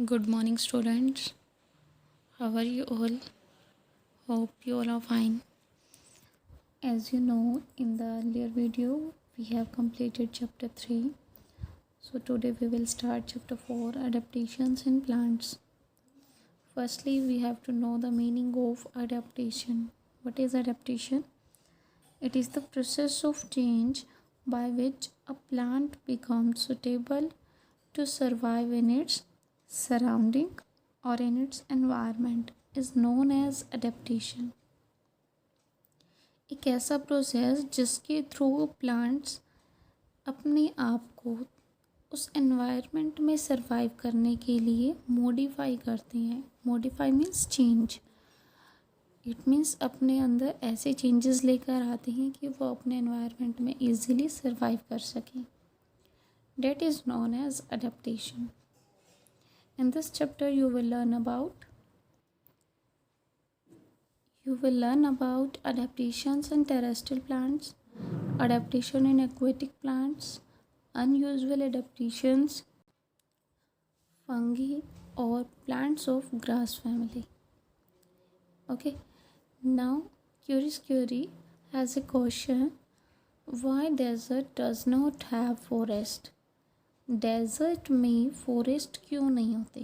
Good morning, students. How are you all? Hope you all are fine. As you know, in the earlier video, we have completed chapter 3. So, today we will start chapter 4 Adaptations in Plants. Firstly, we have to know the meaning of adaptation. What is adaptation? It is the process of change by which a plant becomes suitable to survive in its surrounding or in its environment is known as adaptation. एक ऐसा process जिसके through plants अपने आप को उस environment में survive करने के लिए मॉडिफाई करते हैं. Modify means change. It means अपने अंदर ऐसे चेंजेस लेकर आते हैं कि वो अपने एनवायरनमेंट में इजीली सरवाइव कर सकें. That is known as adaptation. In this chapter you will learn about adaptations in terrestrial plants, adaptation in aquatic plants, unusual adaptations, fungi or plants of grass family. Okay, now Curious Curie has a question: why desert does not have forest? Desert में forest क्यों नहीं होते?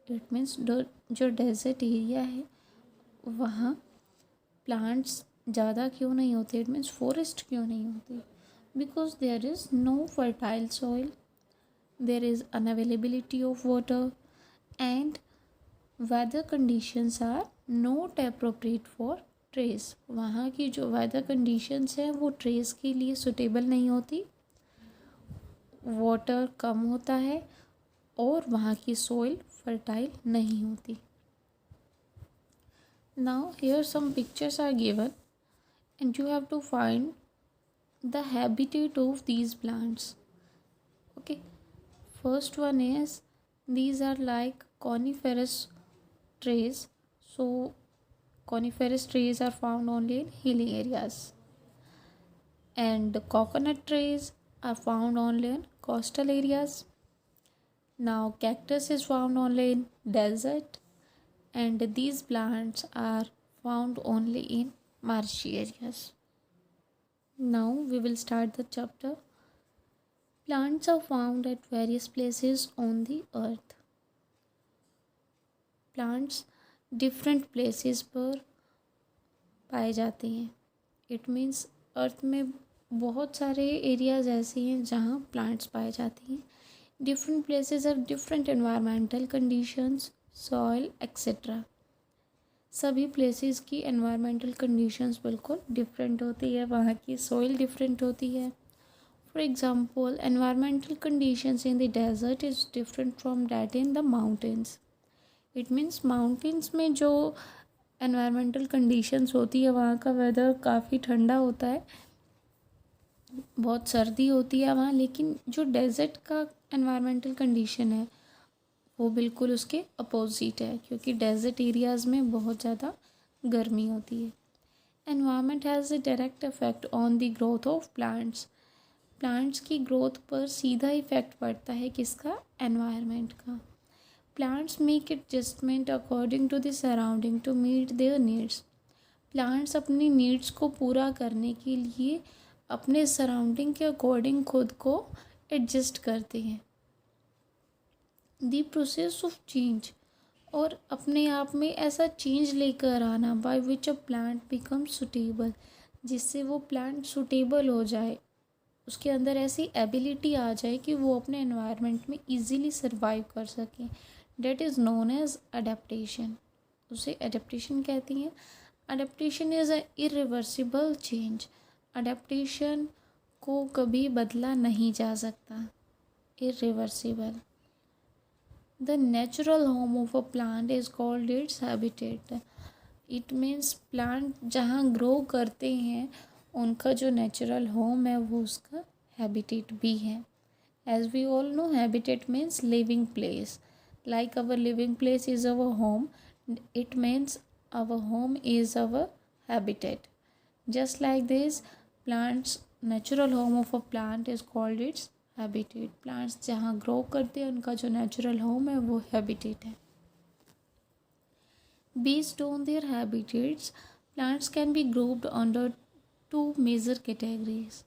It means जो desert area है वहाँ plants ज़्यादा क्यों नहीं होते? इट मीन्स फॉरेस्ट क्यों नहीं होते? Because there is no fertile soil, there is unavailability of water and weather conditions are not appropriate for trees. वहाँ की जो वेदर कंडीशंस हैं वो ट्रेस के लिए सुटेबल नहीं होती, वाटर कम होता है और वहाँ की सॉइल फर्टाइल नहीं होती. Now here some pictures are given and you have to find the habitat of these plants. Okay, first one is these are like coniferous trees. So coniferous trees are found only in hilly areas, and coconut trees are found only in coastal areas. Now cactus is found only in desert, and these plants are found only in marshy areas. Now we will start the chapter. Plants are found at various places on the earth. Plants different places पर पाए जाते हैं. It means अर्थ में बहुत सारे areas ऐसे हैं जहाँ प्लांट्स पाए जाते हैं. Different places have different environmental conditions, soil etcetera. सभी प्लेसेस की एनवायरमेंटल कंडीशंस बिल्कुल डिफरेंट होती है, वहाँ की सॉइल डिफरेंट होती है. For example, environmental conditions in the desert is different from that in the mountains. It means mountains में जो एनवायरमेंटल कंडीशंस होती है वहाँ का वेदर काफ़ी ठंडा होता है, बहुत सर्दी होती है वहाँ. लेकिन जो डेजर्ट का एनवायरमेंटल कंडीशन है वो बिल्कुल उसके अपोजिट है, क्योंकि डेजर्ट एरियाज़ में बहुत ज़्यादा गर्मी होती है. Environment has a direct effect on the growth of plants. Plants की ग्रोथ पर सीधा इफेक्ट पड़ता है किसका? एनवायरनमेंट का. Plants make adjustment according to the surrounding to meet their needs. Plants अपनी नीड्स को पूरा करने के लिए अपने सराउंडिंग के अकॉर्डिंग खुद को एडजस्ट करते हैं. द प्रोसेस ऑफ चेंज, और अपने आप में ऐसा चेंज लेकर आना by which a plant become suitable, जिससे वो प्लांट सुटेबल हो जाए, उसके अंदर ऐसी एबिलिटी आ जाए कि वो अपने एनवायरनमेंट में इजीली सर्वाइव कर सकें. That is known as adaptation. उसे अडेप्टेशन कहती हैं. Adaptation is a irreversible change. Adaptation को कभी बदला नहीं जा सकता. Irreversible. The natural home of a plant is called its habitat. It means plant जहाँ ग्रो करते हैं उनका जो नेचुरल होम है वो उसका हैबिटेट भी है. As we all know, habitat means living place. Like our living place is our home, it means our home is our habitat. Just like this, plants, natural home of a plant is called its habitat, plants जहाँ grow करते हैं उनका जो natural home है वो habitat है. Based on their habitats, plants can be grouped under two major categories.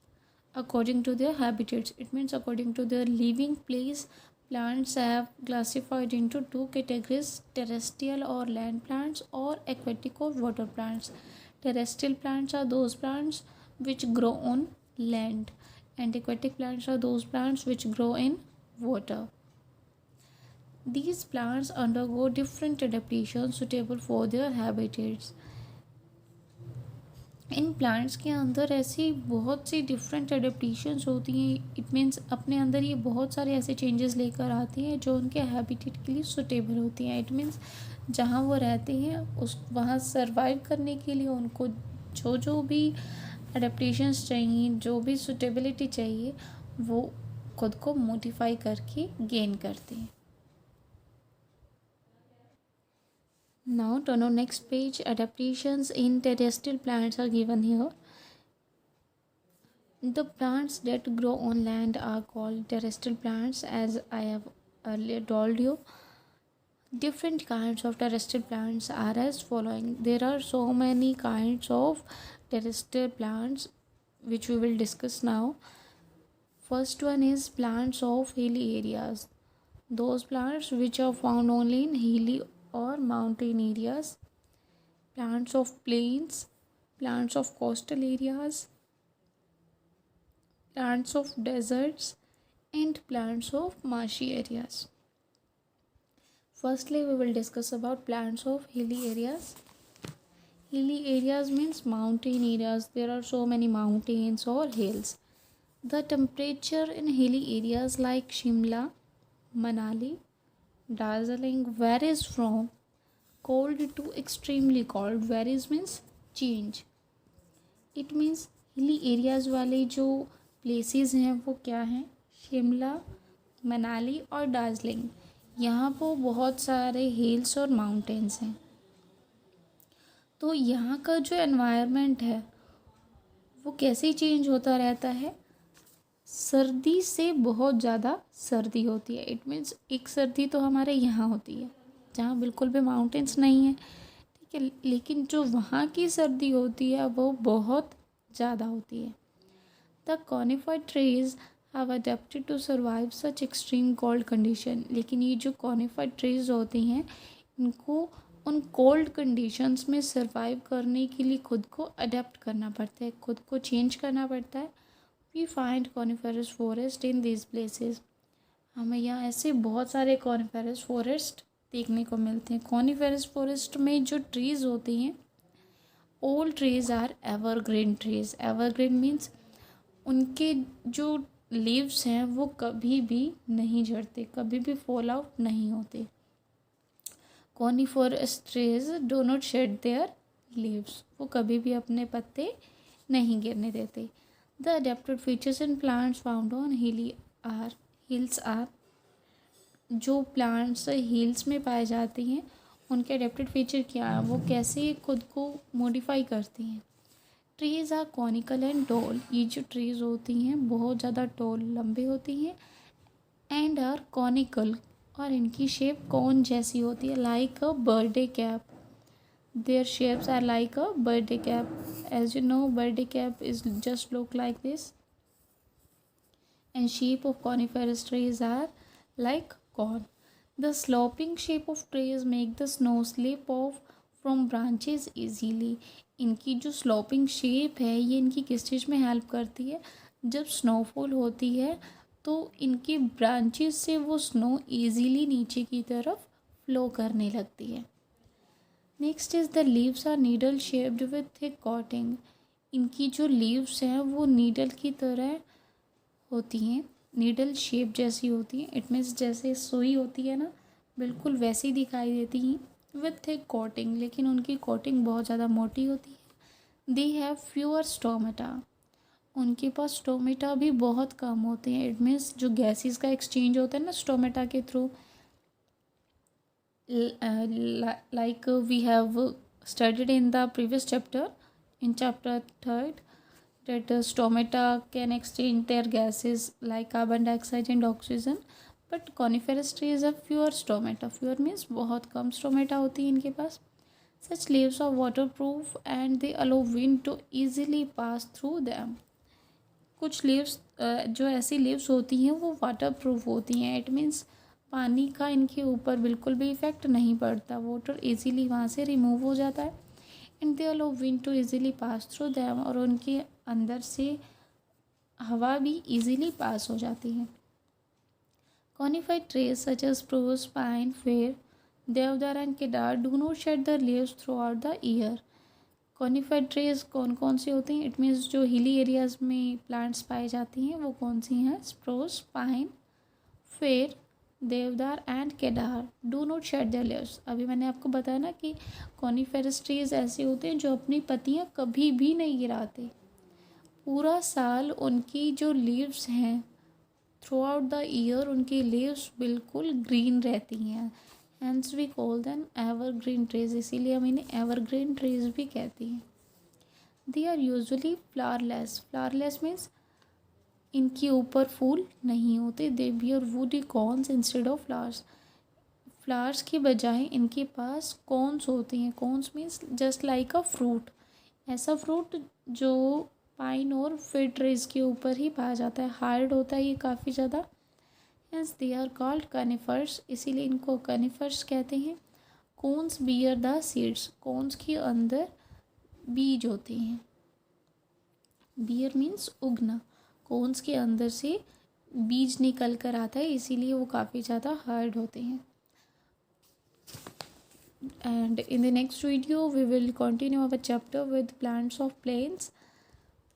According to their habitats, it means according to their living place, plants have classified into two categories: terrestrial or land plants, or aquatic or water plants. Terrestrial plants are those plants which grow on land, and aquatic plants are those plants which grow in water. These plants undergo different adaptations suitable for their habitats. In plants के अंदर ऐसी बहुत सी different adaptations होती हैं. It means अपने अंदर ये बहुत सारे ऐसे चेंजेस लेकर आती हैं जो उनके हैबिटेट के लिए सुटेबल होती हैं. इट मीन्स जहाँ वो रहते हैं उस वहाँ सरवाइव करने के लिए उनको जो जो भी एडेप्टेशंस चाहिए, जो भी सुटेबिलिटी चाहिए, वो खुद को मॉडिफाई करके गेन करते हैं. Now turn on next page. Adaptations in terrestrial plants are given here. The plants that grow on land are called terrestrial plants, as I have earlier told you. Different kinds of terrestrial plants are as following. There are so many kinds of terrestrial plants which we will discuss now. First one is plants of hilly areas. Those plants which are found only in hilly or mountain areas. Plants of plains, plants of coastal areas, plants of deserts, and plants of marshy areas. Firstly, we will discuss about plants of hilly areas. Hilly areas means mountain areas. There are so many mountains or hills. The temperature in hilly areas like Shimla, Manali, Darjeeling varies from cold to extremely cold. Varies means change. It means hilly areas वाले जो places हैं वो क्या हैं? शिमला, मनाली और दार्जिलिंग. यहाँ पर बहुत सारे हिल्स और माउंटेन्स हैं. तो यहाँ का जो एनवायरनमेंट है वो कैसे चेंज होता रहता है? सर्दी से बहुत ज़्यादा सर्दी होती है. इट मीन्स एक सर्दी तो हमारे यहाँ होती है जहाँ बिल्कुल भी माउंटेन्स नहीं है, ठीक है, लेकिन जो वहाँ की सर्दी होती है वो बहुत ज़्यादा होती है. The coniferous trees have adapted to survive such extreme cold condition. लेकिन ये जो कॉनिफाइड ट्रीज होती हैं इनको उन कोल्ड कंडीशंस में सर्वाइव करने के लिए खुद को अडेप्ट करना पड़ता है, खुद को चेंज करना पड़ता है. We find coniferous forest in this places. हमें यहाँ ऐसे बहुत सारे कॉनिफेरस फॉरेस्ट देखने को मिलते हैं. कॉनिफेरस फॉरेस्ट में जो ट्रीज़ होती हैं, all trees are evergreen trees. Evergreen means उनके जो लीव्स हैं वो कभी भी नहीं झड़ते, कभी भी फॉल आउट नहीं होते. Coniferous trees do not shed their leaves. वो कभी भी अपने पत्ते नहीं गिरने देते. The adapted features in plants found on hills are. जो प्लांट्स हिल्स में पाए जाती हैं उनके अडेप्टेड फीचर क्या है, वो कैसे खुद को मॉडिफाई करती हैं. Trees are conical and tall. ये जो ट्रीज़ होती हैं बहुत ज़्यादा टॉल, लंबे होती हैं. एंड आर कॉनिकल, और इनकी शेप कौन जैसी होती है, like a birthday cap. Their shapes are like a birthday cap. As you know, birthday cap is just look like this. And shape of coniferous trees are like cone. The sloping shape of trees make the snow slip off from branches easily. इनकी जो sloping shape है ये इनकी किस चीज़ में help करती है? जब स्नोफॉल होती है तो इनकी ब्रांचेस से वो स्नो ईजीली नीचे की तरफ फ्लो करने लगती है. Next is the leaves are needle shaped with thick coating. इनकी जो लीव्स हैं वो नीडल की तरह होती हैं, नीडल शेप जैसी होती हैं. इट मीन्स जैसे सुई होती है ना, बिल्कुल वैसी दिखाई देती हैं विथ थिक कॉटिंग. लेकिन उनकी कॉटिंग बहुत ज़्यादा मोटी होती है. They have fewer stomata. उनके पास स्टोमेटा भी बहुत कम होते हैं. इट मीन्स जो गैसेस का एक्सचेंज होता है ना स्टोमेटा के through, like we have studied in the previous chapter, in chapter 3rd, that stomata can exchange their gases like carbon dioxide and oxygen, but coniferous trees have fewer stomata. Fewer means बहुत कम stomata होती है इनके पास. Such leaves are waterproof and they allow wind to easily pass through them. कुछ leaves जो ऐसी leaves होती हैं वो वाटर प्रूफ होती हैं. इट मीन्स पानी का इनके ऊपर बिल्कुल भी इफ़ेक्ट नहीं पड़ता. वाटर इजीली वहाँ से रिमूव हो जाता है. And they allow wind to easily pass through them, और उनके अंदर से हवा भी इजीली पास हो जाती है. Coniferous trees such as spruce, pine, fir, deodar and cedar do not shed the leaves throughout the year. Coniferous trees कौन कौन सी होती हैं? इट मीन्स जो हिली एरियाज़ में प्लांट्स पाई जाती हैं वो कौन सी हैं? Spruce, pine, fir, deodar and cedar do not shed their leaves. अभी मैंने आपको बताया ना कि कॉनिफेरस ट्रीज ऐसे होते हैं जो अपनी पत्तियां कभी भी नहीं गिराते. पूरा साल उनकी जो लीव्स हैं थ्रू आउट द ईयर उनकी लीव्स बिल्कुल ग्रीन रहती हैं. Hence we call them evergreen trees. इसीलिए हम इन्हें एवरग्रीन ट्रीज भी कहती हैं. They are usually flowerless. Flowerless means इनके ऊपर फूल नहीं होते. They bear woody cones instead of flowers. Flowers के बजाय इनके पास कॉर्न्स होती हैं. Cones means just like a fruit. ऐसा फ्रूट जो पाइन और फिर ट्रीज के ऊपर ही पाया जाता है. हार्ड होता है ये काफ़ी ज़्यादा. Hence they are called conifers. इसीलिए इनको कनिफर्स कहते हैं. Cones bear the seeds. Cones के अंदर बीज होते हैं. बियर मीन्स उगना. कोन्स के अंदर से बीज निकल कर आता है, इसीलिए वो काफ़ी ज़्यादा हार्ड होते हैं. And in the next video we will continue our chapter with plants of plains.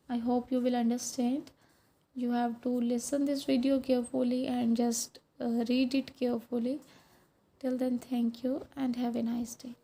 I hope you will understand. You have to listen this video carefully and just read it carefully. Till then, thank you and have a nice day.